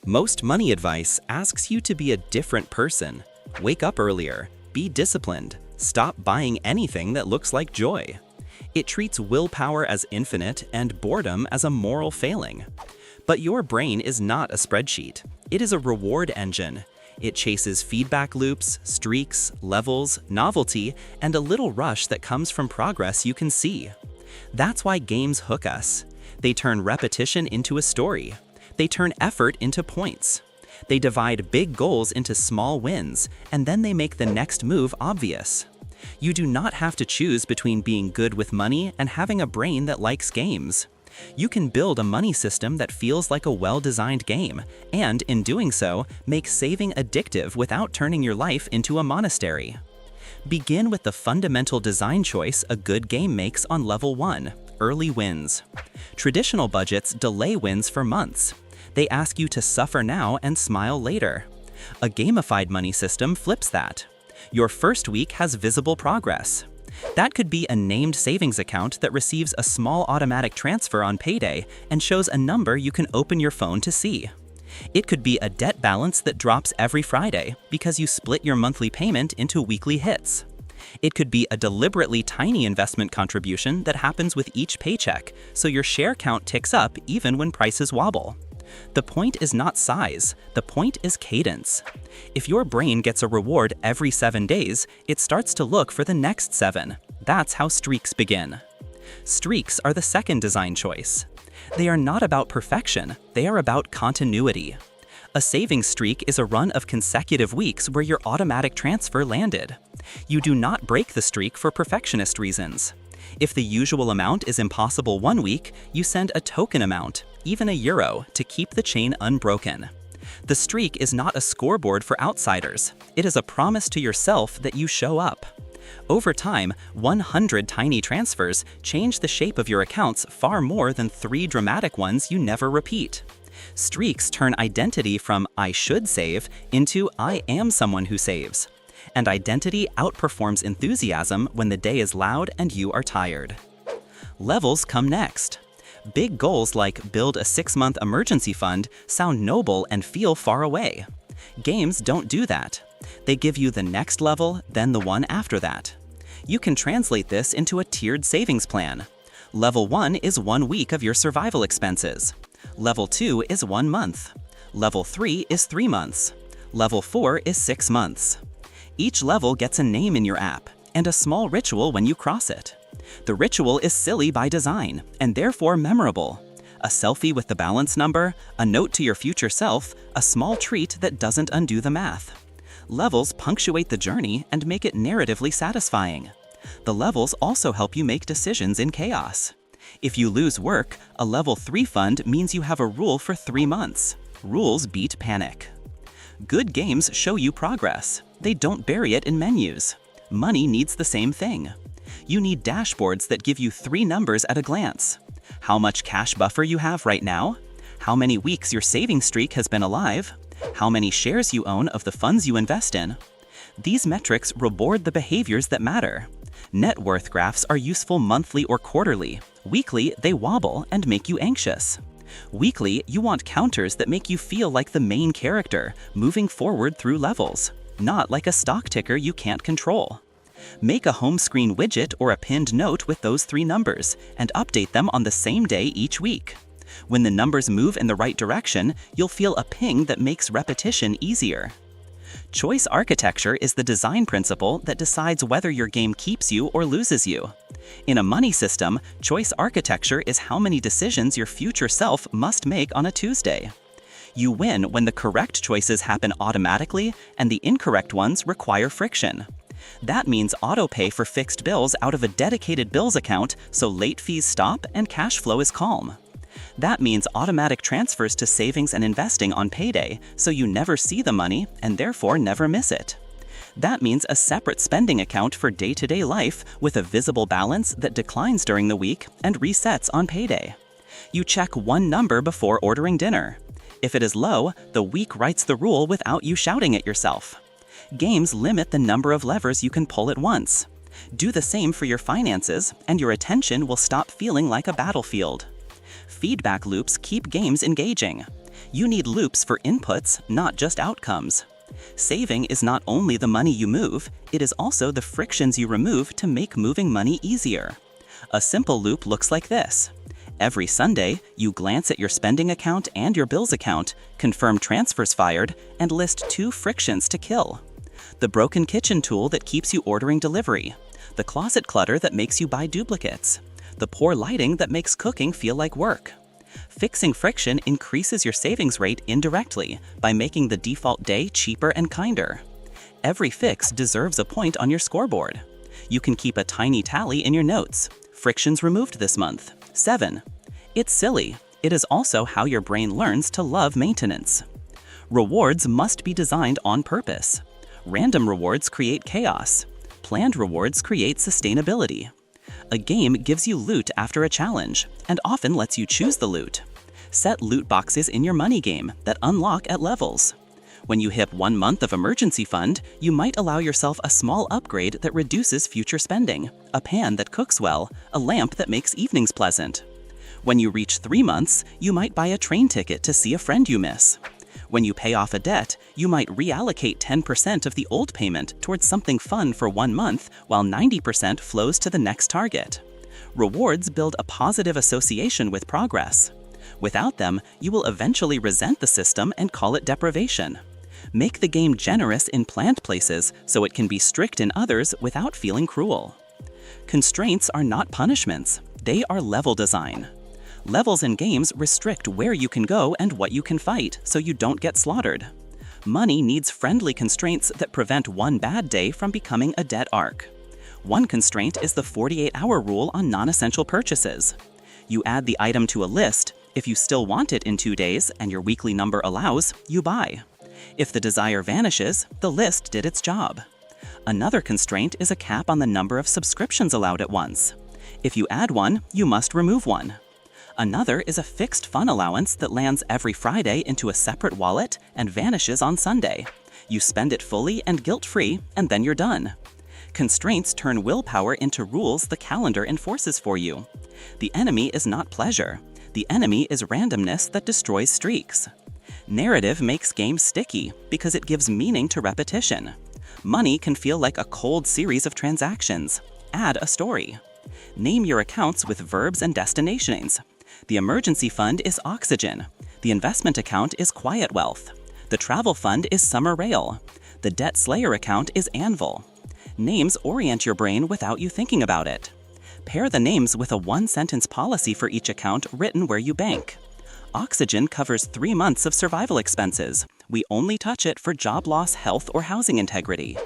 Most money advice asks you to be a different person. Wake up earlier, be disciplined, stop buying anything that looks like joy. It treats willpower as infinite and boredom as a moral failing. But your brain is not a spreadsheet. It is a reward engine. It chases feedback loops, streaks, levels, novelty, and a little rush that comes from progress you can see. That's why games hook us. They turn repetition into a story. They turn effort into points. They divide big goals into small wins, and then they make the next move obvious. You do not have to choose between being good with money and having a brain that likes games. You can build a money system that feels like a well-designed game, and in doing so, make saving addictive without turning your life into a monastery. Begin with the fundamental design choice a good game makes on level 1, early wins. Traditional budgets delay wins for months. They ask you to suffer now and smile later. A gamified money system flips that. Your first week has visible progress. That could be a named savings account that receives a small automatic transfer on payday and shows a number you can open your phone to see. It could be a debt balance that drops every Friday because you split your monthly payment into weekly hits. It could be a deliberately tiny investment contribution that happens with each paycheck, so your share count ticks up even when prices wobble. The point is not size, the point is cadence. If your brain gets a reward every 7 days, it starts to look for the next 7. That's how streaks begin. Streaks are the second design choice. They are not about perfection, they are about continuity. A savings streak is a run of consecutive weeks where your automatic transfer landed. You do not break the streak for perfectionist reasons. If the usual amount is impossible one week, you send a token amount, even €1, to keep the chain unbroken. The streak is not a scoreboard for outsiders. It is a promise to yourself that you show up. Over time, 100 tiny transfers change the shape of your accounts far more than 3 dramatic ones you never repeat. Streaks turn identity from "I should save" into "I am someone who saves." And identity outperforms enthusiasm when the day is loud and you are tired. Levels come next. Big goals like build a 6-month emergency fund sound noble and feel far away. Games don't do that. They give you the next level, then the one after that. You can translate this into a tiered savings plan. Level 1 is 1 week of your survival expenses. Level 2 is 1 month. Level 3 is 3 months. Level 4 is 6 months. Each level gets a name in your app, and a small ritual when you cross it. The ritual is silly by design, and therefore memorable. A selfie with the balance number, a note to your future self, a small treat that doesn't undo the math. Levels punctuate the journey and make it narratively satisfying. The levels also help you make decisions in chaos. If you lose work, a level 3 fund means you have a rule for 3 months. Rules beat panic. Good games show you progress. They don't bury it in menus. Money needs the same thing. You need dashboards that give you 3 numbers at a glance. How much cash buffer you have right now? How many weeks your saving streak has been alive? How many shares you own of the funds you invest in? These metrics reward the behaviors that matter. Net worth graphs are useful monthly or quarterly. Weekly, they wobble and make you anxious. Weekly, you want counters that make you feel like the main character, moving forward through levels, not like a stock ticker you can't control. Make a home screen widget or a pinned note with those 3 numbers, and update them on the same day each week. When the numbers move in the right direction, you'll feel a ping that makes repetition easier. Choice architecture is the design principle that decides whether your game keeps you or loses you. In a money system, choice architecture is how many decisions your future self must make on a Tuesday. You win when the correct choices happen automatically and the incorrect ones require friction. That means auto-pay for fixed bills out of a dedicated bills account so late fees stop and cash flow is calm. That means automatic transfers to savings and investing on payday so you never see the money and therefore never miss it. That means a separate spending account for day-to-day life with a visible balance that declines during the week and resets on payday. You check 1 number before ordering dinner. If it is low, the week writes the rule without you shouting at yourself. Games limit the number of levers you can pull at once. Do the same for your finances, and your attention will stop feeling like a battlefield. Feedback loops keep games engaging. You need loops for inputs, not just outcomes. Saving is not only the money you move, it is also the frictions you remove to make moving money easier. A simple loop looks like this. Every Sunday, you glance at your spending account and your bills account, confirm transfers fired, and list 2 frictions to kill. The broken kitchen tool that keeps you ordering delivery, the closet clutter that makes you buy duplicates, the poor lighting that makes cooking feel like work. Fixing friction increases your savings rate indirectly by making the default day cheaper and kinder. Every fix deserves a point on your scoreboard. You can keep a tiny tally in your notes. Frictions removed this month, 7. It's silly. It is also how your brain learns to love maintenance. Rewards must be designed on purpose. Random rewards create chaos. Planned rewards create sustainability. A game gives you loot after a challenge, and often lets you choose the loot. Set loot boxes in your money game that unlock at levels. When you hit 1 month of emergency fund, you might allow yourself a small upgrade that reduces future spending, a pan that cooks well, a lamp that makes evenings pleasant. When you reach 3 months, you might buy a train ticket to see a friend you miss. When you pay off a debt, you might reallocate 10% of the old payment towards something fun for 1 month, while 90% flows to the next target. Rewards build a positive association with progress. Without them, you will eventually resent the system and call it deprivation. Make the game generous in planned places so it can be strict in others without feeling cruel. Constraints are not punishments, they are level design. Levels in games restrict where you can go and what you can fight so you don't get slaughtered. Money needs friendly constraints that prevent one bad day from becoming a debt arc. One constraint is the 48-hour rule on non-essential purchases. You add the item to a list. If you still want it in 2 days and your weekly number allows, you buy. If the desire vanishes, the list did its job. Another constraint is a cap on the number of subscriptions allowed at once. If you add one, you must remove one. Another is a fixed fun allowance that lands every Friday into a separate wallet and vanishes on Sunday. You spend it fully and guilt-free, and then you're done. Constraints turn willpower into rules the calendar enforces for you. The enemy is not pleasure. The enemy is randomness that destroys streaks. Narrative makes games sticky because it gives meaning to repetition. Money can feel like a cold series of transactions. Add a story. Name your accounts with verbs and destinations. The emergency fund is oxygen. The investment account is quiet wealth. The travel fund is summer rail. The debt slayer account is anvil. Names orient your brain without you thinking about it. Pair the names with a 1-sentence policy for each account written where you bank. Oxygen covers 3 months of survival expenses. We only touch it for job loss, health, or housing integrity.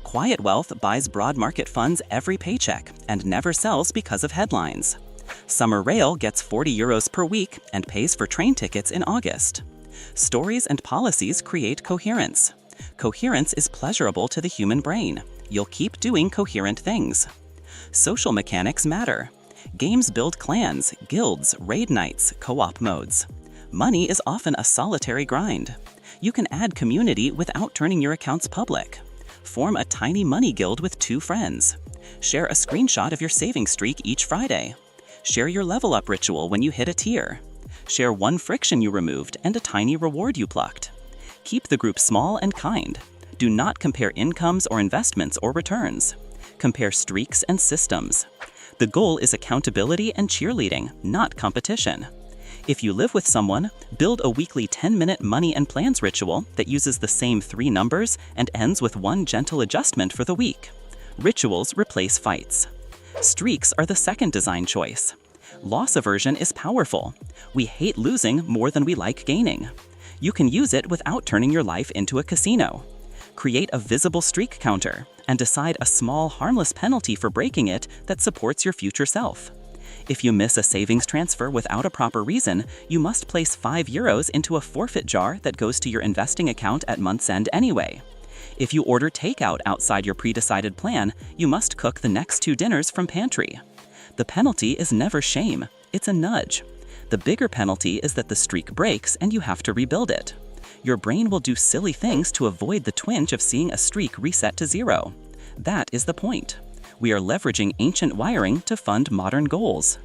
Quiet wealth buys broad market funds every paycheck and never sells because of headlines. Summer Rail gets 40 euros per week and pays for train tickets in August. Stories and policies create coherence. Coherence is pleasurable to the human brain. You'll keep doing coherent things. Social mechanics matter. Games build clans, guilds, raid nights, co-op modes. Money is often a solitary grind. You can add community without turning your accounts public. Form a tiny money guild with 2 friends. Share a screenshot of your saving streak each Friday. Share your level up ritual when you hit a tier. Share 1 friction you removed and a tiny reward you plucked. Keep the group small and kind. Do not compare incomes or investments or returns. Compare streaks and systems. The goal is accountability and cheerleading, not competition. If you live with someone, build a weekly 10-minute money and plans ritual that uses the same 3 numbers and ends with 1 gentle adjustment for the week. Rituals replace fights. Streaks are the second design choice. Loss aversion is powerful. We hate losing more than we like gaining. You can use it without turning your life into a casino. Create a visible streak counter and decide a small, harmless penalty for breaking it that supports your future self. If you miss a savings transfer without a proper reason, you must place 5 euros into a forfeit jar that goes to your investing account at month's end anyway. If you order takeout outside your pre-decided plan, you must cook the next 2 dinners from pantry. The penalty is never shame, it's a nudge. The bigger penalty is that the streak breaks and you have to rebuild it. Your brain will do silly things to avoid the twinge of seeing a streak reset to 0. That is the point. We are leveraging ancient wiring to fund modern goals.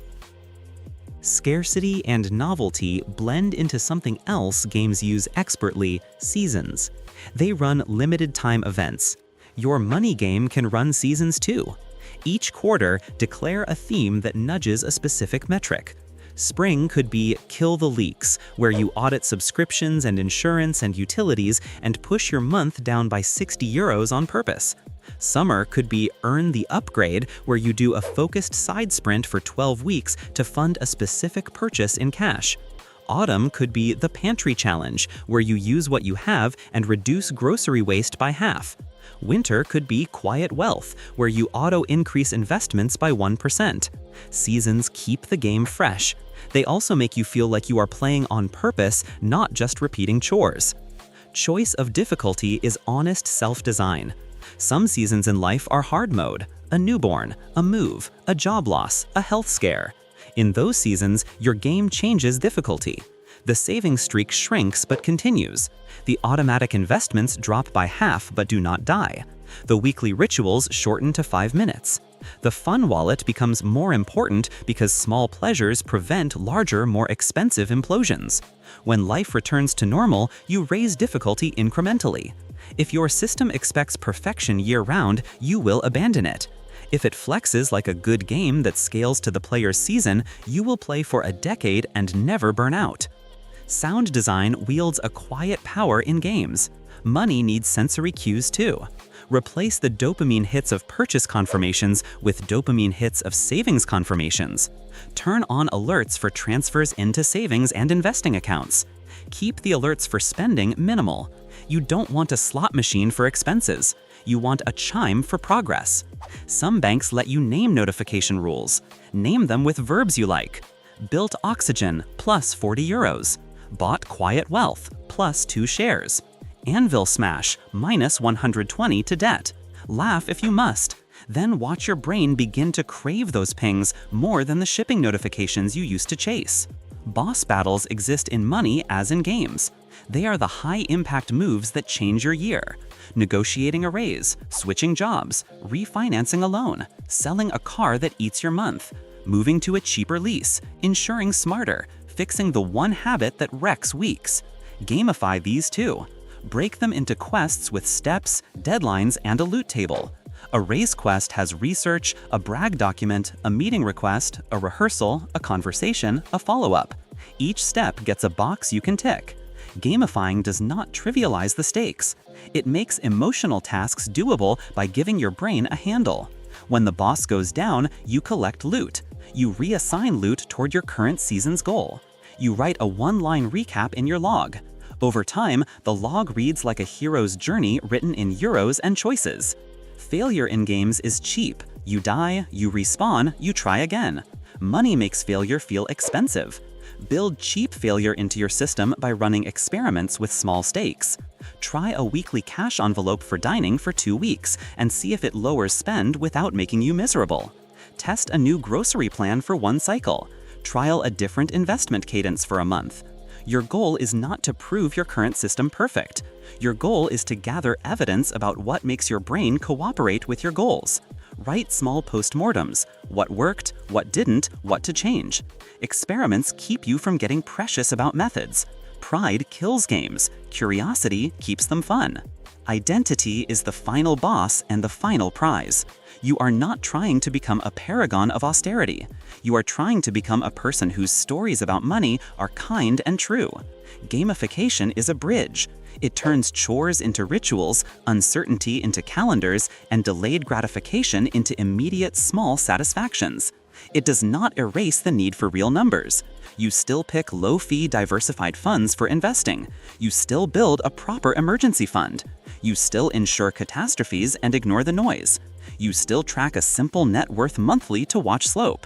Scarcity and novelty blend into something else games use expertly: seasons. They run limited-time events. Your money game can run seasons too. Each quarter, declare a theme that nudges a specific metric. Spring could be Kill the Leaks, where you audit subscriptions and insurance and utilities and push your month down by €60 on purpose. Summer could be Earn the Upgrade, where you do a focused side sprint for 12 weeks to fund a specific purchase in cash. Autumn could be the Pantry Challenge, where you use what you have and reduce grocery waste by half. Winter could be Quiet Wealth, where you auto-increase investments by 1%. Seasons keep the game fresh. They also make you feel like you are playing on purpose, not just repeating chores. Choice of difficulty is honest self-design. Some seasons in life are hard mode: a newborn, a move, a job loss, a health scare. In those seasons, your game changes difficulty. The saving streak shrinks but continues. The automatic investments drop by half but do not die. The weekly rituals shorten to 5 minutes. The fun wallet becomes more important because small pleasures prevent larger, more expensive implosions. When life returns to normal, you raise difficulty incrementally. If your system expects perfection year-round, you will abandon it. If it flexes like a good game that scales to the player's season, you will play for a decade and never burn out. Sound design wields a quiet power in games. Money needs sensory cues too. Replace the dopamine hits of purchase confirmations with dopamine hits of savings confirmations. Turn on alerts for transfers into savings and investing accounts. Keep the alerts for spending minimal. You don't want a slot machine for expenses. You want a chime for progress. Some banks let you name notification rules. Name them with verbs you like. Built Oxygen plus €40. Bought Quiet Wealth plus 2 shares. Anvil Smash minus 120 to debt. Laugh if you must. Then watch your brain begin to crave those pings more than the shipping notifications you used to chase. Boss battles exist in money as in games. They are the high-impact moves that change your year. Negotiating a raise, switching jobs, refinancing a loan, selling a car that eats your month, moving to a cheaper lease, insuring smarter, fixing the one habit that wrecks weeks. Gamify these too. Break them into quests with steps, deadlines, and a loot table. A raise quest has research, a brag document, a meeting request, a rehearsal, a conversation, a follow-up. Each step gets a box you can tick. Gamifying does not trivialize the stakes. It makes emotional tasks doable by giving your brain a handle. When the boss goes down, you collect loot. You reassign loot toward your current season's goal. You write a one-line recap in your log. Over time, the log reads like a hero's journey written in euros and choices. Failure in games is cheap. You die, you respawn, you try again. Money makes failure feel expensive. Build cheap failure into your system by running experiments with small stakes. Try a weekly cash envelope for dining for 2 weeks and see if it lowers spend without making you miserable. Test a new grocery plan for 1 cycle. Trial a different investment cadence for a month. Your goal is not to prove your current system perfect. Your goal is to gather evidence about what makes your brain cooperate with your goals. Write small postmortems: what worked, what didn't, what to change. Experiments keep you from getting precious about methods. Pride kills games. Curiosity keeps them fun. Identity is the final boss and the final prize. You are not trying to become a paragon of austerity. You are trying to become a person whose stories about money are kind and true. Gamification is a bridge. It turns chores into rituals, uncertainty into calendars, and delayed gratification into immediate small satisfactions. It does not erase the need for real numbers. You still pick low-fee diversified funds for investing. You still build a proper emergency fund. You still insure catastrophes and ignore the noise. You still track a simple net worth monthly to watch slope.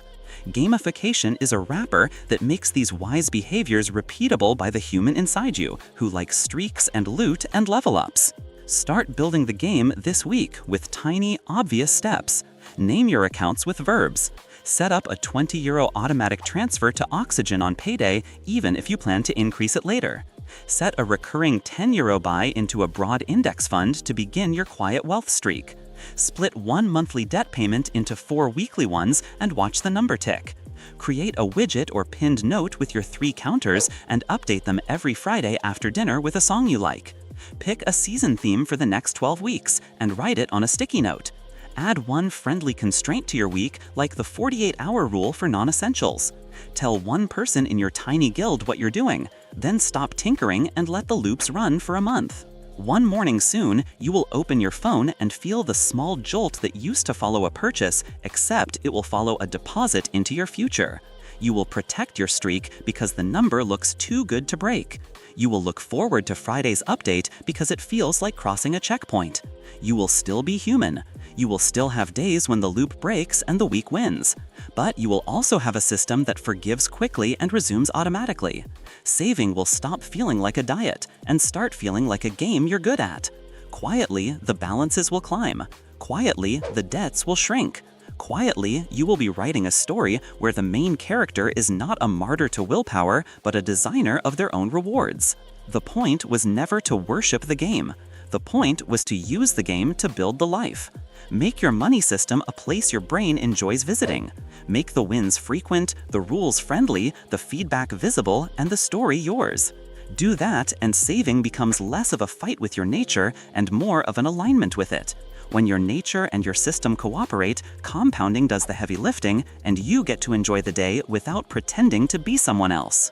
Gamification is a wrapper that makes these wise behaviors repeatable by the human inside you, who likes streaks and loot and level ups. Start building the game this week with tiny, obvious steps. Name your accounts with verbs. Set up a €20 automatic transfer to Oxygen on payday, even if you plan to increase it later. Set a recurring €10 buy into a broad index fund to begin your quiet wealth streak. Split 1 monthly debt payment into 4 weekly ones and watch the number tick. Create a widget or pinned note with your 3 counters and update them every Friday after dinner with a song you like. Pick a season theme for the next 12 weeks and write it on a sticky note. Add one friendly constraint to your week, like the 48-hour rule for non-essentials. Tell one person in your tiny guild what you're doing, then stop tinkering and let the loops run for a month. One morning soon, you will open your phone and feel the small jolt that used to follow a purchase, except it will follow a deposit into your future. You will protect your streak because the number looks too good to break. You will look forward to Friday's update because it feels like crossing a checkpoint. You will still be human. You will still have days when the loop breaks and the week wins. But you will also have a system that forgives quickly and resumes automatically. Saving will stop feeling like a diet and start feeling like a game you're good at. Quietly, the balances will climb. Quietly, the debts will shrink. Quietly, you will be writing a story where the main character is not a martyr to willpower, but a designer of their own rewards. The point was never to worship the game. The point was to use the game to build the life. Make your money system a place your brain enjoys visiting. Make the wins frequent, the rules friendly, the feedback visible, and the story yours. Do that, and saving becomes less of a fight with your nature and more of an alignment with it. When your nature and your system cooperate, compounding does the heavy lifting, and you get to enjoy the day without pretending to be someone else.